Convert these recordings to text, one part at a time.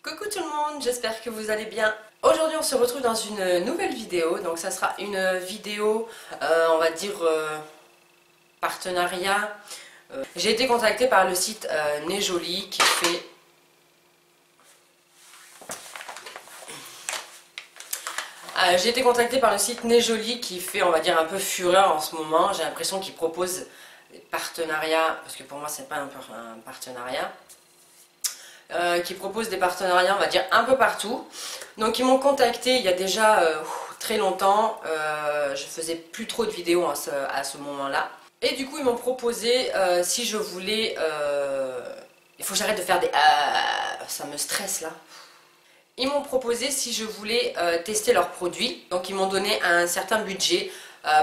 Coucou tout le monde, j'espère que vous allez bien. Aujourd'hui on se retrouve dans une nouvelle vidéo, donc ça sera une vidéo, on va dire, partenariat. J'ai été contactée par le site Nejoli qui fait... J'ai été contactée par le site Nejoli qui fait, on va dire, un peu fureur en ce moment. J'ai l'impression qu'ils proposent des partenariats, parce que pour moi c'est pas un partenariat. Qui proposent des partenariats, on va dire, un peu partout. Donc ils m'ont contacté il y a déjà très longtemps. Je faisais plus trop de vidéos à ce moment-là. Et du coup ils m'ont proposé si je voulais... il faut que j'arrête de faire des... ça me stresse là. Ils m'ont proposé si je voulais tester leurs produits. Donc ils m'ont donné un certain budget.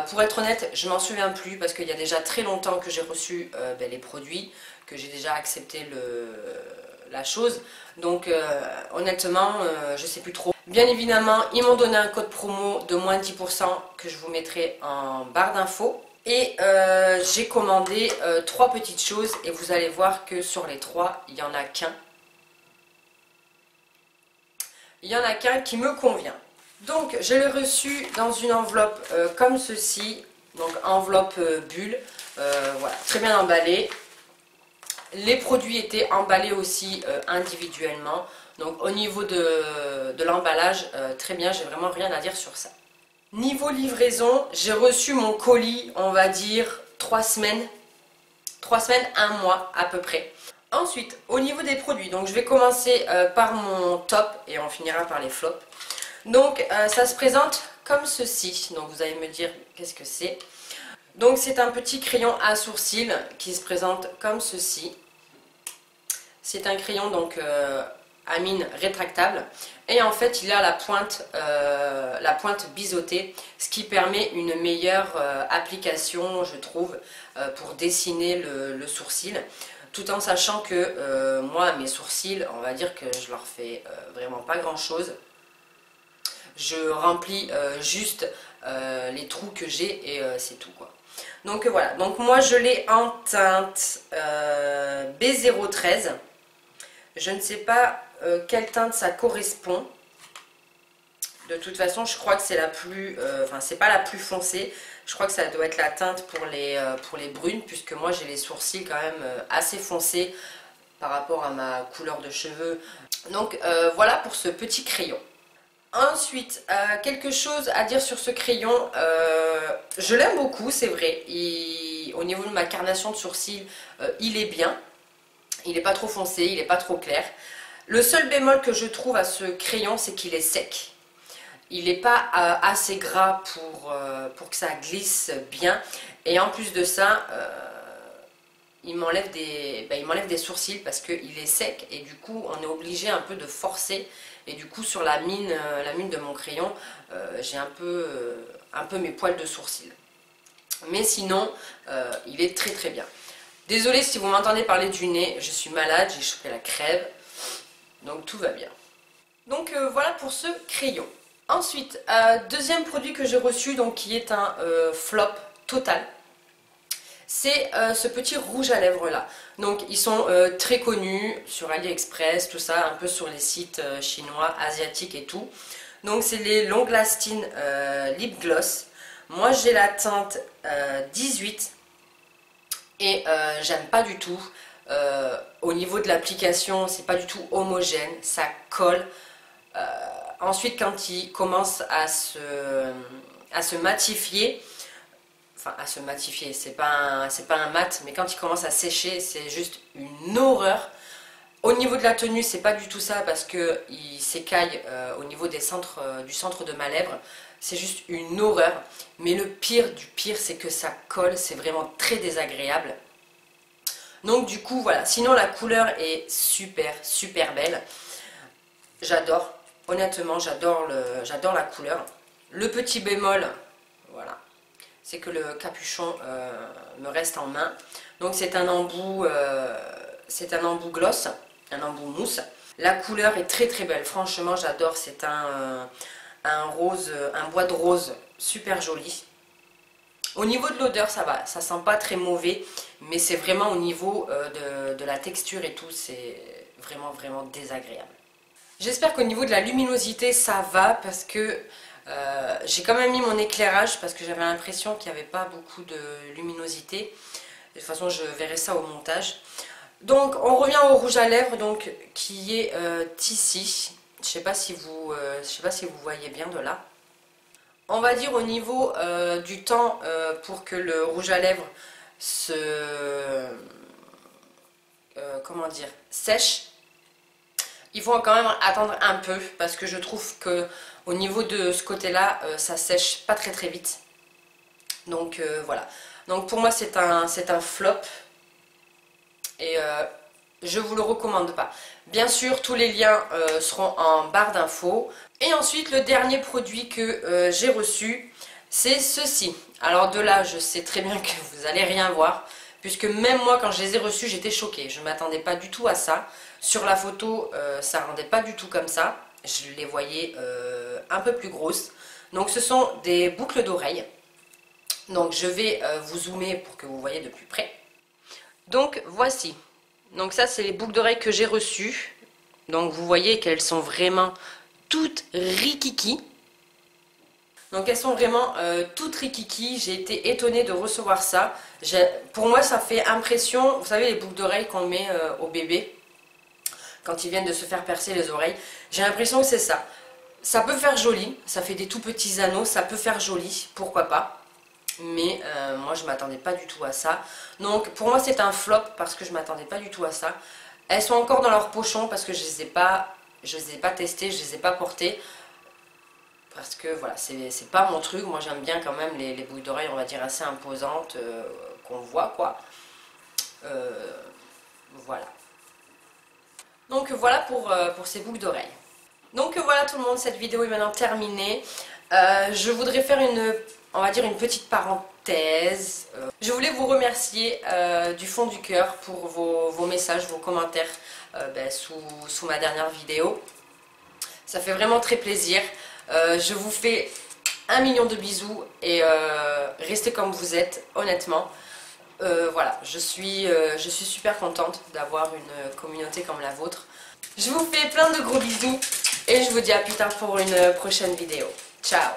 Pour être honnête, je m'en souviens plus parce qu'il y a déjà très longtemps que j'ai reçu les produits, que j'ai déjà accepté la chose. Donc honnêtement, je sais plus trop. Bien évidemment, ils m'ont donné un code promo de moins 10% que je vous mettrai en barre d'infos. Et j'ai commandé 3 petites choses et vous allez voir que sur les 3, il n'y en a qu'un. Il n'y en a qu'un qui me convient. Donc je l'ai reçu dans une enveloppe comme ceci. Donc enveloppe bulle. Voilà, très bien emballé. Les produits étaient emballés aussi individuellement. Donc au niveau de l'emballage, très bien, j'ai vraiment rien à dire sur ça. Niveau livraison, j'ai reçu mon colis, on va dire 3 semaines. 3 semaines, 1 mois à peu près. Ensuite, au niveau des produits, donc je vais commencer par mon top et on finira par les flops. Donc ça se présente comme ceci. Donc vous allez me dire qu'est-ce que c'est. Donc c'est un petit crayon à sourcils qui se présente comme ceci. C'est un crayon donc à mine rétractable et en fait il a la pointe biseautée, ce qui permet une meilleure application, je trouve, pour dessiner le sourcil, tout en sachant que moi mes sourcils, on va dire que je leur fais vraiment pas grand chose. Je remplis juste les trous que j'ai et c'est tout quoi. Donc voilà, donc moi je l'ai en teinte B013. Je ne sais pas quelle teinte ça correspond. De toute façon, je crois que c'est la plus... enfin, c'est pas la plus foncée. Je crois que ça doit être la teinte pour les brunes, puisque moi j'ai les sourcils quand même assez foncés par rapport à ma couleur de cheveux. Donc voilà pour ce petit crayon. Ensuite, quelque chose à dire sur ce crayon. Je l'aime beaucoup, c'est vrai. Au niveau de ma carnation de sourcils, il est bien. Il n'est pas trop foncé, il n'est pas trop clair. Le seul bémol que je trouve à ce crayon, c'est qu'il est sec. Il n'est pas assez gras pour que ça glisse bien. Et en plus de ça, il m'enlève des sourcils parce qu'il est sec. Et du coup, on est obligé un peu de forcer. Et du coup, sur la mine de mon crayon, j'ai un peu mes poils de sourcils. Mais sinon, il est très très bien. Désolée si vous m'entendez parler du nez, je suis malade, j'ai chopé la crève, donc tout va bien. Donc voilà pour ce crayon. Ensuite, deuxième produit que j'ai reçu, donc qui est un flop total, c'est ce petit rouge à lèvres là. Donc ils sont très connus sur AliExpress, tout ça, un peu sur les sites chinois, asiatiques et tout. Donc c'est les Long Lasting Lip Gloss. Moi j'ai la teinte 18. Et j'aime pas du tout. Au niveau de l'application, c'est pas du tout homogène, ça colle. Ensuite, quand il commence à se matifier, enfin à se matifier, c'est pas un mat, mais quand il commence à sécher, c'est juste une horreur. Au niveau de la tenue, c'est pas du tout ça parce que il s'écaille au niveau du centre de ma lèvre. C'est juste une horreur. Mais le pire du pire, c'est que ça colle. C'est vraiment très désagréable. Donc du coup, voilà. Sinon, la couleur est super, super belle. J'adore. Honnêtement, j'adore la couleur. Le petit bémol, voilà, c'est que le capuchon me reste en main. Donc c'est un embout gloss, un embout mousse. La couleur est très très belle. Franchement, j'adore. C'est un rose, un bois de rose super joli. Au niveau de l'odeur, ça va, ça sent pas très mauvais, mais c'est vraiment au niveau de la texture et tout, c'est vraiment vraiment désagréable. J'espère qu'au niveau de la luminosité ça va, parce que j'ai quand même mis mon éclairage parce que j'avais l'impression qu'il n'y avait pas beaucoup de luminosité. De toute façon je verrai ça au montage. Donc on revient au rouge à lèvres, donc qui est ici. Je sais pas si vous voyez bien de là. On va dire au niveau du temps pour que le rouge à lèvres se comment dire, sèche. Il faut quand même attendre un peu parce que je trouve que au niveau de ce côté-là, ça sèche pas très vite. Donc voilà. Donc pour moi c'est un flop et je vous le recommande pas. Bien sûr, tous les liens seront en barre d'infos. Et ensuite, le dernier produit que j'ai reçu, c'est ceci. Alors de là, je sais très bien que vous allez rien voir, puisque même moi, quand je les ai reçus, j'étais choquée. Je ne m'attendais pas du tout à ça. Sur la photo, ça rendait pas du tout comme ça. Je les voyais un peu plus grosses. Donc ce sont des boucles d'oreilles. Donc je vais vous zoomer pour que vous voyez de plus près. Donc voici. Donc ça, c'est les boucles d'oreilles que j'ai reçues. Donc vous voyez qu'elles sont vraiment toutes rikiki. Donc elles sont vraiment toutes rikiki. J'ai été étonnée de recevoir ça. Pour moi, ça fait impression, vous savez, les boucles d'oreilles qu'on met aux bébés quand ils viennent de se faire percer les oreilles. J'ai l'impression que c'est ça. Ça peut faire joli, ça fait des tout petits anneaux, ça peut faire joli, pourquoi pas. Mais moi je m'attendais pas du tout à ça. Donc pour moi c'est un flop parce que je m'attendais pas du tout à ça. Elles sont encore dans leur pochon parce que je les ai pas testées, je les ai pas portées. Parce que voilà, c'est pas mon truc. Moi j'aime bien quand même les boucles d'oreilles, on va dire assez imposantes, qu'on voit quoi. Voilà. Donc voilà pour ces boucles d'oreilles. Donc voilà tout le monde, cette vidéo est maintenant terminée. Je voudrais faire on va dire une petite parenthèse. Je voulais vous remercier du fond du cœur pour vos messages, vos commentaires sous ma dernière vidéo. Ça fait vraiment très plaisir. Je vous fais 1 million de bisous et restez comme vous êtes, honnêtement. Voilà, je suis super contente d'avoir une communauté comme la vôtre. Je vous fais plein de gros bisous et je vous dis à plus tard pour une prochaine vidéo. Ciao!